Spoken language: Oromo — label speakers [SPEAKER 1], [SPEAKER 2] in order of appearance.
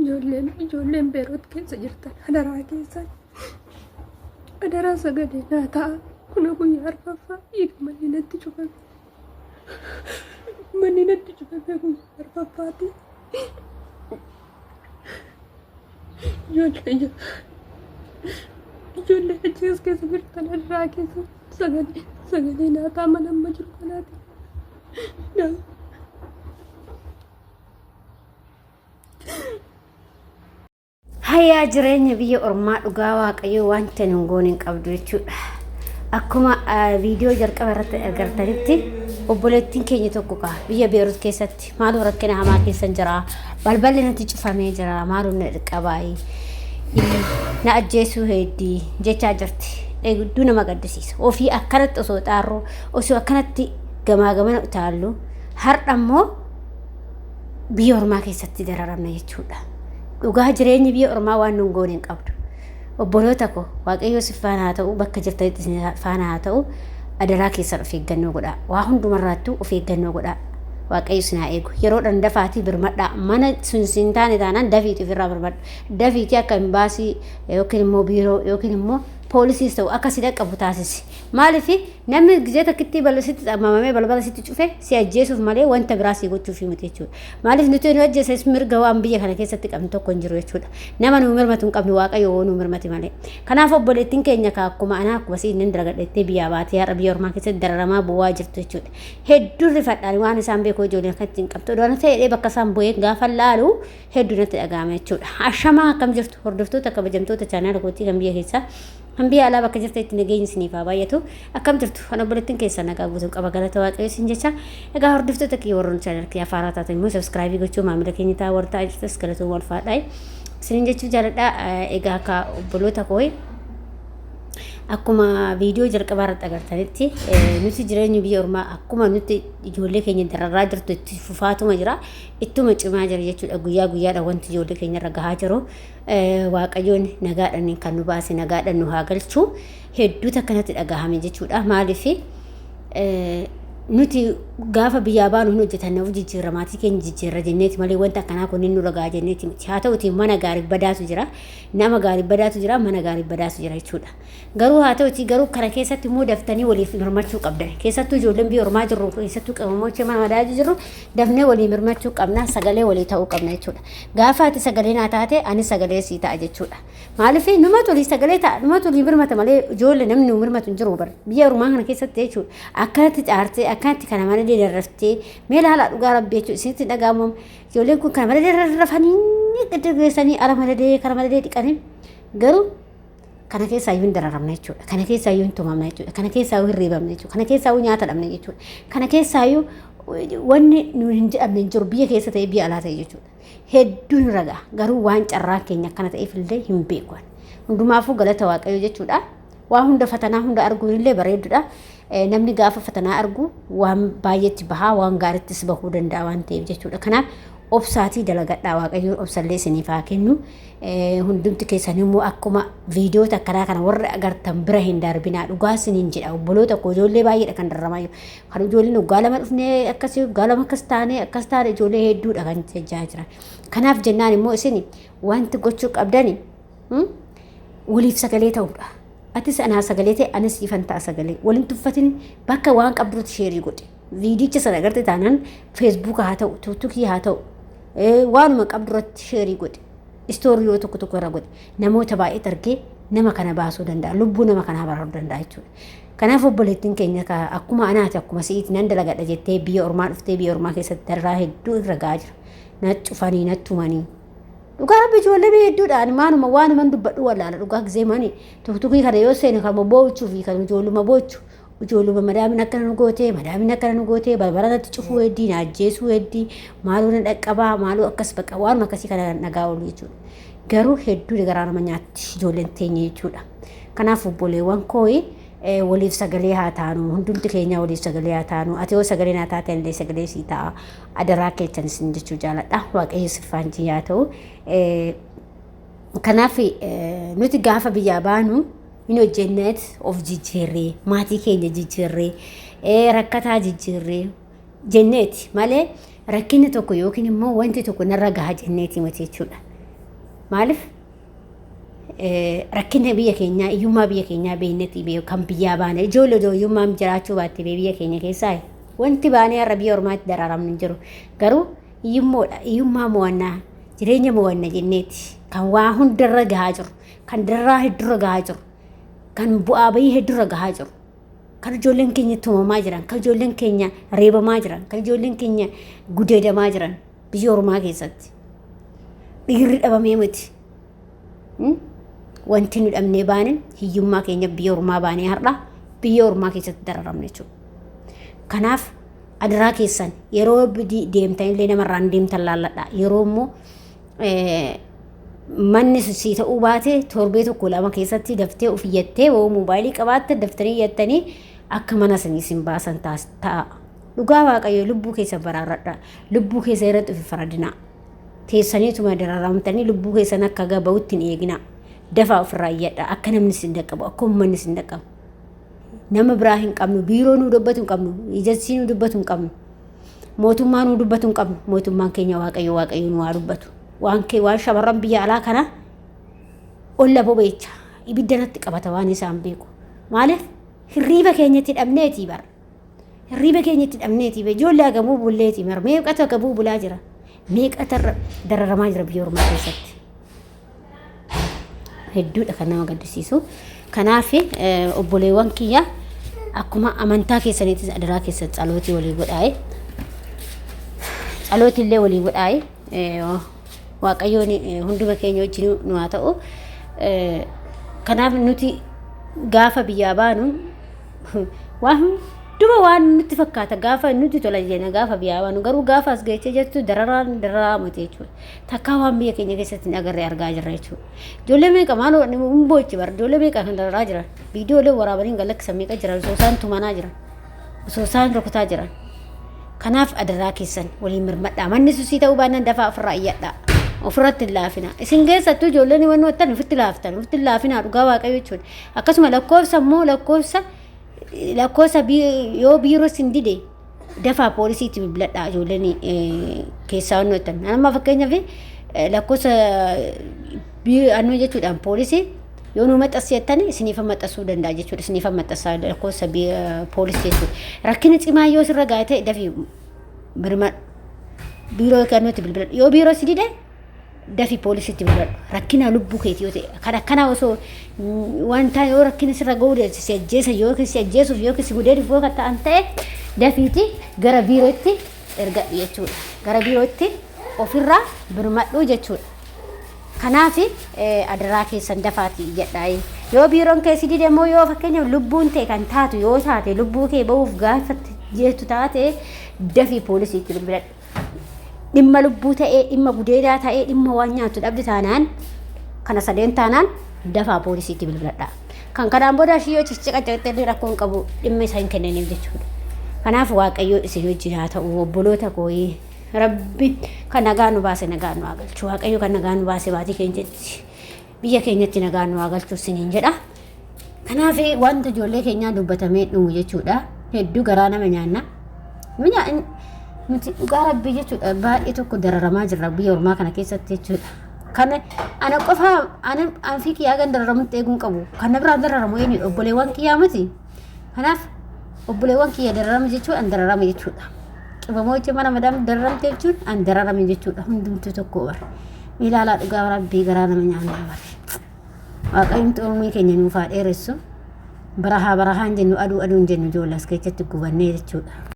[SPEAKER 1] ijoolleen beerot keessa jirtan adaraa keessan adaraa sagalee naataa kuna guyyaa arfaffaa dhiiga manni natti cufame guyyaa arfaffaati ijoollee achiis keessa jirtan adaraa keessa sagalee naataa mana amma jiru kanaati.
[SPEAKER 2] Hayyaa jireenya biyya ormaa dhugaa waaqayyoo wanta nun goone hin qabdu jechuudha. Akkuma viidiyoo jalqaba irratti agartanitti obboleettiin keenya tokko biyya Beerut keessatti maaloo rakkina hamaa keessa jira. Balballi natti cufamee jira. Maaloo na dhaqabaa na ajjeesuu heddii jechaa jirti. Eegduu nama gaddisiisa. Ofii akkanatti osoo xaarroo osoo akkanatti gamaa gamana utaallu har'a immoo biyya ormaa keessatti dararamna jechuudha. Dhugaa jireenyi biyya ormaa waan nun goone hin qabdu. Obboloota koo waaqayyoo si faana haa ta'u bakka jirtanitti faana haa ta'u adaraa keessan of eeggannoo godhaa. Waa hundumarraattuu of eeggannoo godhaa. Waaqayyo si haa eegu. Yeroo dhandafaatii birmadhaa mana sun taane taanaan dafiitii ofirraa birmadhu. Dafiitii akka imbaasii yookiin immoo biiroo yookiin immoo poolisiis ta'u akka si dhaqqabu taasisi. Maaliif namni gizee takkitti balbasitti xammamamee balbala sitti cufe si ajjeesuuf malee wanta biraa si gochuuf miti jechuudha. Maaliif nuti nu ajjeeses mirga waan biyya kana keessatti qabnu tokko hin jiru jechuudha. Nama nu mirmatu hin qabnu waaqayyo nu mirmati malee. Kanaaf obboleettiin keenya akkuma anaa akkuma si inni dalagadheettee biyyaa baatee har'a biyya ormaa keessatti dararamaa bu'aa jirtu jechuudha. Hedduu rifadhaan waan isaan beekoo ijoolleen akkatti hin qabdu. Doona ta'ee bakka isaan bu'ee gaafa laalu hedduu natti dhaga'ama jechuudha. Ashamaa akkam jirtu hordoftoota kabajamtoota chaanaala kootii kan biyya keessaa kan biyya alaa bakka jirtu itti nageenyi isiniif haa baay'atu. Akkam jirtu kan obboleettiin keessa nagaa guutuu qaba galata waaqayyoo isin jecha. Egaa hordoftoota kiyya warroon chaanaala kiyyaa faaraa taatan immoo sabskraayibii gochuu maamila keenya ta'aa wartaa jirtus galatuun wal faadhaa. Isinin jechuu jaaladha. Egaa akka obboloota koo akkuma viidiyoo jalqabaa irratti agartanitti nuti jireenyi biyya ormaa akkuma nuti ijoollee keenya dararaa jirtu itti fufaatuma jira ittuma cimaa jira jechuudha. Guyyaa guyyaadha wanti ijoollee keenya irra gahaa jiru. Waaqayyoon nagaadhaan kan nu baase nagaadhaan nu haa galchu hedduutu akkanatti dhagahame jechuudha. Maaliif nuti gaafa biyyaa baanu hin hojjetannaaf jijjiirra maatii keenya jijjiirra jenneeti malee wanta akkanaa kunniin nu ragaa jenneeti miti. Haa ta'uti mana gaarii badaatu jira nama gaarii badaatu jira mana gaarii badaatu jira jechuudha. Garuu haa ta'uti garuu kana keessatti immoo daftanii waliif mirmachuu qabdan. Keessattuu ijoolleen biyya ormaa jirru keessattuu qabamoota mana madaa'aa jirru dafnee walii mirmachuu qabna sagalee walii ta'uu qabna jechuudha. Gaafa ati sagalee naa taate ani sagalee sii ta'a jechuudha. Maaliif numatu walii sagalee ta'a numatu walii mirmata malee ijoollee namni nu mirmatu hin jiru bara biyya ormaa kana keessatti jechuudha. Akkanatti caartee akkanatti kana mana darraftee meel haala dhugaa rabbii jechuudha. Isinitti dhaga'amu ijoolleen kun kana mana darrafanii gaddeessanii ala maladee kana maladee dhiqanii garuu kana keessaa yoo hin dararamne jechuudha. Kana keessaa yoo hin tumamne jechuudha. Kana keessaa yoo hin reebamne jechuudha. Kana keessaa yoo nyaata dhabne jechuudha. Kana keessaa yoo wanni nu hin jedhamne hin jiru biyya keessa ta'e biyya alaa ta'e jechuudha. Hedduun ragaa garuu waan carraa keenya akkana ta'eef illee hin beekan. Hundumaafuu galata waaqayyoo jechuudha. Waan hunda fatanaa hunda arguun illee bareedudha. Namni gaafa fatanaa argu waan baay'eetti bahaa waan gaariittis bahuu danda'a waan ta'eef jechuudha. Kanaaf obsaatii dalagadhaa waaqayyoon obsallee isiniif haa kennu. Hundumti keessan immoo akkuma viidiyoota akkanaa kana warra agartan bira hin darbinaa dhugaa isiniin jedha. Obboloota koo ijoollee baay'eedha kan darramaa jiru. Kan ijoolleen waggaa lama dhufnee akkasii waggaa lama akkas taane ijoollee hedduudha kan jechaa jiran. Kanaaf jennaan immoo isin wanti gochuu qabdani waliif sagalee ta'uudha. Atis anaa sagalee ta'e anis ifan ta'a sagalee waliin tuffatin bakka waan qabduutti sheerii godhe. Viidiyicha sana agarte taanaan feesbuuk haa ta'u tiiktookii haa ta'u waanuma qabduutti sheerii godhe. Istoorii yoo tokko irra godhe namoota baay'ee argee nama kana baasuu danda'a lubbuu nama kanaa baraaruu danda'a jechuudha. Kanaaf obboleettiin keenya akkuma anaati akkuma si'iiti nan dalagadha jettee biyya ormaa dhuftee biyya ormaa keessatti darraa hedduu irra gahaa jira. Na cufanii na tumanii. Dhugaa rabbi ijoollee hedduudhaan maanuma waanuma dubbadhu wallaala dhugaa gizee mani tuktukii kana yoo seene kan boochuu fi kan ijoolluma boochu ijoolluma madaamin akkana nu gootee balbalanatti cufuu heddii na ajjeesuu heddii maaloo na dhaqqabaa maaloo akkas baqa waanuma akkasii kana nagaa oolu jechuudha. Garuu hedduu garaa nama nyaatti ijoolleen teenya jechuudha. Kanaaf obboleewwan koo waliif sagalee haa taanu hundumti keenya waliif sagalee haa taanu ati yoo sagalee naa taate illee sagalee sii ta'a adaraa keechan isin jechuu jaaladha. Waaqayyo sifaanji haa ta'u. Kanaaf nuti gaafa biyyaa baanu hin hojjenneet of jijjiirree maatii keenya jijjiirree rakkataa jijjiirree jenneeti malee rakkinni tokko yookiin immoo wanti tokko narra gahaa jenneeti miti jechuudha. maaliif rakkina biyya keenyaa iyyummaa biyya keenyaa beeknetti kan biyyaa baane ijoollee iyyummaa jiraachuu baatte biyya keenya keessaa wanti baanee har'a biyya ormaatti daraaramni hin jiru garuu iyyummaa mo'annaa jireenya mo'anna jenneeti kan waa hundarra gahaa jiru kan darraa heddurra gahaa jiru kan bu'aa bayii heddurra gahaa jiru kan ijoolleen keenya tumamaa jiran kan ijoolleen keenya reebamaa jiran kan ijoolleen keenya gudeedamaa jiran biyya ormaa keessatti dhiirri dhabamee miti wanti nu dhabnee baanin hiyyummaa keenya biyya ormaa baanee har'a biyya ormaa keessatti dararamne jechuudha. Kanaaf adaraa keessan yeroo deemtan illee namarraan deemtan laalladha. Yeroo immoo manni sii ta'uu baate torbee tokko lama keessatti daftee of iyyattee oo moobaayilii qabaatte daftanii iyyattanii akka mana sanii sin baasan ta'a. Dhugaa Waaqayyo lubbuu keessa baraarradha. Lubbuu keessa irratti of faradina. Teessaniituma dararamtanii lubbuu keessan akka gaba'utti hin eegina. Dafaa ofirraa iyyadha akka namni sin dhaqqabu akka uummanni sin dhaqqabu. Nama biraa hin qabnu biiroo nu dubbatu hin qabnu ijaarsii nu dubbatu hin qabnu mootummaa nu dubbatu hin qabnu mootummaan keenya Waaqayyo nu waa dubbatu waan shamarran biyya alaa kana olla bobeecha ibidda natti qabata waan isaan beeku maaliif hirriiba keenyatti dhabneetii bar hirriiba keenyatti dhabneetii ijoollee agamuu bulleetii mar meeqatu agabuu bulaa jira meeqatu dararamaa jira biyya ormaa keessatti hedduudha kan nama gaddisiisu. Kanaaf obboleewwan kiyya akkuma amantaa keessaniitis adaraa keessan calootii walii godhaaye calootillee walii godhaaye Waaqayyoon hunduma keenya wajjin nu haa ta'u. Kanaaf nuti gaafa biyyaa baanu waan nutti fakkaata gaafa nuti tola jenna gaafa biyyaa baanu garuu gaafa as geechee jettu dararaa mate jechuudha. Takkaa waan biyya keenya keessatti hin agarree argaa jirra jechuudha. Ijoollee meeqa maal hin boochi bara ijoollee meeqa kan dararaa jiran viidiyoolee waraabanii galakkisan meeqa jiran soosaan tumanaa jiran soosaan rukutaa jiran. Kanaaf adaraa keessan waliin mirmadhaa manni susii ta'uu baannaan dafaa ofirraa iyyadhaa ofirratti hin laafina isin keessattuu ijoolleen waan wattan ofitti laafina dhugaa Waaqayyo jechuudha. Akkasuma lakkoofsa immoo lakkoofsa yoo biiroo sin dide dafaa poolisiitti bilbiladhaa ijoolleen keessaa waan wattan amma fakkeenyaaf lakkoofsa annoo jechuudhaan poolisii yoo nu maxxansiisan isiniif maxxansuu danda'a jechuudha isiniif maxxansaa lakkoofsa poolisii jechuudha. Rakkina cimaa yoo sirra gaa'e ta'e dafii birmadhu biiroo kanatti bilbiladhu yoo biiroo si dide dafii poolisiitti bilbiladhu rakkina lubbuu keetii yoo ta'e kan akkana osoo wanta yoo rakkina sirra ga'uu si ajjeesa yookiin si ajjeesuuf yookiin si gudeeduuf yoo ta'an ta'e dafiiti gara biirootti ergadhu jechuudha. Gara biirootti ofirraa birmadhu jechuudha. Kanaaf adaraa keessan dafaati jedhaa yoo biiroon keessi dide immoo yoo fakkeenyaaf lubbuun ta'e kan taatu yoo taate lubbuu kee ba'uuf gaafatti jettu taate dafii poolisiitti bilbiladhu. Dhimma lubbuu ta'ee dhimma gudeedaa ta'ee dhimma waan nyaattu dhabde taanaan kana sadeen taanaan dafaa poolisiitti bilbiladha. Kan kanaan booda ishii yoo ciccaqacaqxee rakkoo hin qabu dhimma isaa hin kennaniif jechuudha. Kanaaf Waaqayyo isin wajjin haa ta'u obboloota kooyee Rabbi kan nagaa nu baase nagaa nu haa galchu Waaqayyo kan nagaa nu baase baatii keenyatti biyya keenyatti nagaa nu haa galchu isiniin jedha. Kanaaf wanta ijoollee keenyaa dubbatamee dhumu jechuudha. Hedduu garaa nama nyaanna. Nuti dhugaa Rabbii jechuudha baay'ee tokko dararamaa jirra biyya ormaa kana keessatti jechuudha. Kana ana qofa ana fi kiyyaa gan dararamutti eeguun qabu. Kan na biraan dararamu eenyudha obboleewwan kiyyaa miti. Kanaaf obboleewwan kiyya dararama jechuudha an dararame jechuudha. Qibamoo jechuun mana madam dararamte jechuun an dararame jechuudha hundumtuu tokko bara. Ilaalaa dhugaa Rabbii garaa nama nyaanna bara. Waaqayyoon xuruumii keenya nuuf haa dheeressu. Barahaa jennu aduun jennu ijoollee as keessatti gubannee jechuudha.